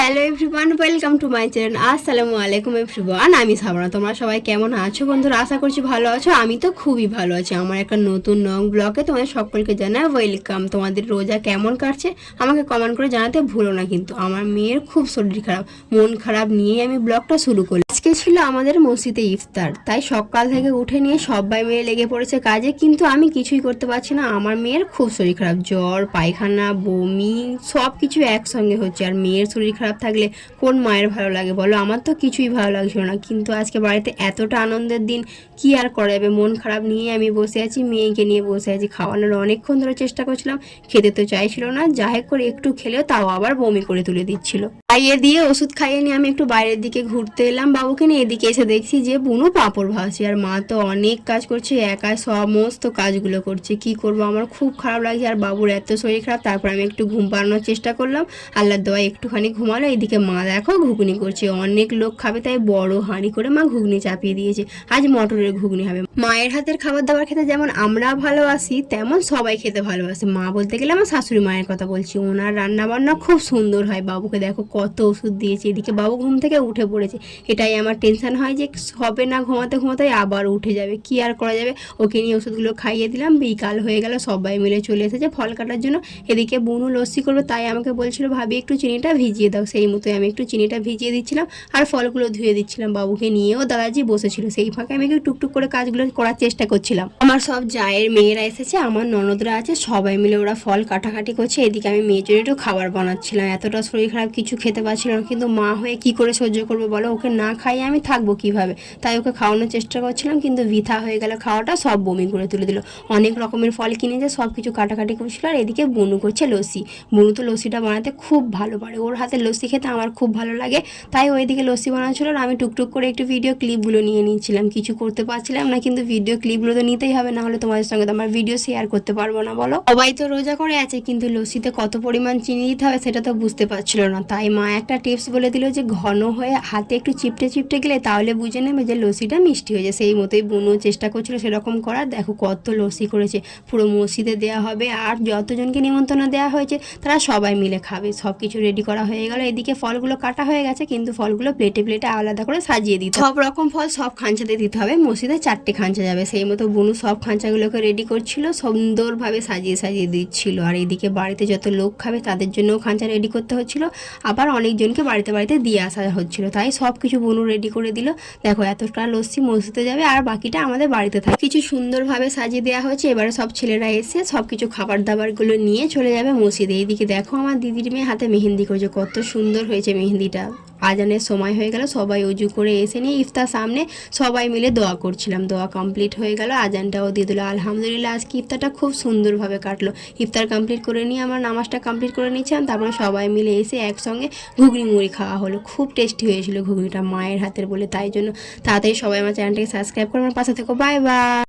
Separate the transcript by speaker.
Speaker 1: Hello everyone, welcome to my channel. আসসালামু আলাইকুম everyone, আমি সাবরা। তোমরা সবাই কেমন আছো বন্ধুরা? আশা করছি ভালো আছো। আমি তো খুবই ভালো আছি। আমার একটা নতুন নং ব্লগে তোমাদের সকলকে জানাই ওয়েলকাম। তোমাদের রোজা কেমন কাটছে আমাকে কমেন্ট করে জানাতে ভুলো না। কিন্তু আমার মেয়ের খুব শরীর খারাপ, মন খারাপ নিয়ে আমি ব্লগটা শুরু করি। আজকে ছিল আমাদের মসজিদে ইফতার, তাই সকাল থেকে উঠে নিয়ে সবাই মিলে লেগে পড়েছে কাজে, কিন্তু আমি কিছুই করতে পারছি না। আমার মেয়ের খুব শরীর খারাপ, জ্বর, পায়খানা, বমি সব কিছু একসঙ্গে হচ্ছে। আর মেয়ের শরীর খারাপ থাকলে কোন মায়ের ভালো লাগে বলো? আমার তো কিছুই ভালো লাগছিল না। কিন্তু আজকে বাড়িতে এতটা আনন্দের দিন, কি আর করা যাবে। মন খারাপ নিয়ে আমি বসে আছি, মেয়েকে নিয়ে বসে আছি। খাওয়ানোর অনেকক্ষণ ধরে চেষ্টা করছিলাম, খেতে তো চাইছিল না। যাই করে একটু খেলেও তাও আবার বমি করে তুলে দিচ্ছিল। খাইয়ে দিয়ে ওষুধ খাইয়ে নিয়ে আমি একটু বাইরের দিকে ঘুরতে এলাম বাবুকে নিয়ে। এদিকে এসে দেখছি যে বুনু পাঁপড় ভাজছে, আর মা তো অনেক কাজ করছে, একাই সমস্ত কাজগুলো করছে। কি করব, আমার খুব খারাপ লাগছে। আর বাবুর এত শরীর খারাপ, তারপর আমি একটু ঘুম পাড়ানোর চেষ্টা করলাম। আল্লাহর দোয়ায় একটুখানি ঘুমালো। এদিকে মা দেখো ঘুগনি করছে, অনেক লোক খাবে তাই বড় হাঁড়ি করে মা ঘুগনি চাপিয়ে দিয়েছে। আজ মটরের ঘুগনি হবে। মায়ের হাতের খাবার দাবার খেতে যেমন আমরা ভালোবাসি, তেমন সবাই খেতে ভালোবাসে। মা বলতে গেলে আমার শাশুড়ি মায়ের কথা বলছি, ওনার রান্না বান্না খুব সুন্দর হয়। বাবুকে দেখো কত ওষুধ দিয়েছে। এদিকে বাবু ঘুম থেকে উঠে পড়েছে, এটাই আমার টেনশন হয় যে হবে না, ঘুমাতে ঘুমাতে আবার উঠে যাবে। কি আর করা যাবে, ওকে নিয়ে ওষুধগুলো খাইয়ে দিলাম। বিকাল হয়ে গেল, সবাই মিলে চলে এসেছে ফল কাটার জন্য। এদিকে বুনু লস্যি করবে, তাই আমাকে বলছিল ভাবি একটু চিনিটা ভিজিয়ে দাও। সেই মতোই আমি একটু চিনিটা ভিজিয়ে দিচ্ছিলাম আর ফলগুলো ধুয়ে দিচ্ছিলাম। বাবুকে নিয়েও দাদাজি বসেছিল, সেই ফাঁকে আমি একটু টুকটুক করে কাজগুলো করার চেষ্টা করছিলাম। আমার সব জায়ের মেয়েরা এসেছে, আমার ননদরা আছে, সবাই মিলে ওরা ফল কাটাকাটি করছে। এদিকে আমি মেয়ের জন্য একটু খাবার বানাচ্ছিলাম। এতটা শরীর খারাপ, কিছু খেতে পারছিল না, কিন্তু মা হয়ে কি করে সহ্য করবো বলো? ওকে না খাইয়ে আমি থাকবো কিভাবে? তাই ওকে খাওয়ানোর চেষ্টা করছিলাম, কিন্তু বৃথা হয়ে গেল খাওয়াটা। সব বমি করে তুলে দিল। অনেক রকমের ফল কিনেছে, সব কিছু কাটাকাটি করছিল। আর এদিকে বুনু করছে লস্যি। বুনু তো লস্যিটা বানাতে খুব ভালো পারে, ওর হাতে লস্যি খেতে আমার খুব ভালো লাগে। তাই ওইদিকে লস্যি বানাচ্ছিল আর আমি টুকটুক করে একটু ভিডিও ক্লিপগুলো নিয়ে নিচ্ছিলাম। কিছু করতে পারছিলাম না, কিন্তু ভিডিও ক্লিপগুলো তো নিতেই হবে, না হলে তোমাদের সঙ্গে তো আমার ভিডিও শেয়ার করতে পারবো না বলো। সবাই তো রোজা করে আছে, কিন্তু লস্যিতে কত পরিমাণ চিনি দিতে হবে সেটা তো বুঝতে পারছিল না। তাই মা একটা টিপস বলে দিল যে ঘন হয়ে হাতে একটু চিপটে চিপটে গেলে তাহলে বুঝে নেবে যে লস্যিটা মিষ্টি হয়ে যায়। সেই মতোই বুনু চেষ্টা করছিল সেরকম করার। দেখো কত লস্যি করেছে, পুরো মসজিদে দেওয়া হবে। আর যতজনকে নিমন্ত্রণ দেওয়া হয়েছে তারা সবাই মিলে খাবে। সব কিছু রেডি করা হয়ে গেল। এদিকে ফলগুলো কাটা হয়ে গেছে, কিন্তু ফলগুলো প্লেটে প্লেটে আলাদা করে সাজিয়ে দিতে। সব রকম ফল সব খাঁচাতে দিতে হবে, মসজিদে 4টে খাঁচা যাবে। সেই মতো বুনু সব খাঁচাগুলোকে রেডি করছিল, সুন্দরভাবে সাজিয়ে সাজিয়ে দিচ্ছিল। আর এদিকে বাড়িতে যত লোক খাবে তাদের জন্যও খাঁচা রেডি করতে হচ্ছিল, আবার অনেকজনকে বাড়িতে বাড়িতে দিয়ে আসা হচ্ছিল। তাই সব কিছু বুনু রেডি করে দিল। দেখো এতটা লস্যি মসজিদে যাবে, আর বাকিটা আমাদের বাড়িতে থাকে। কিছু সুন্দরভাবে সাজিয়ে দেওয়া হয়েছে। এবারে সব ছেলেরা এসে সব কিছু খাবার দাবারগুলো নিয়ে চলে যাবে মসজিদে। এইদিকে দেখো আমার দিদির মেয়ে হাতে মেহেন্দি করেছে, কত সুন্দর হয়েছে মেহেন্দিটা। আজানের সময় হয়ে গেল, সবাই অজু করে এসে নিয়ে ইফতার সামনে সবাই মিলে দোয়া করছিলাম। দোয়া কমপ্লিট হয়ে গেল, আজানটাও দিয়ে দিল। আলহামদুলিল্লাহ আজকে ইফতারটা খুব সুন্দরভাবে কাটলো। ইফতার কমপ্লিট করে নিয়ে আমার নামাজটা কমপ্লিট করে নিচ্ছিলাম। তারপরে সবাই মিলে এসে একসঙ্গে ঘুগনি মুড়ি খাওয়া হলো। খুব টেস্টি হয়েছিল ঘুগনিটা, মায়ের হাতের বলে। তাই জন্য তাড়াতাড়ি সবাই আমার চ্যানেলটাকে সাবস্ক্রাইব করে আমার পাশে থেকো। Bye bye.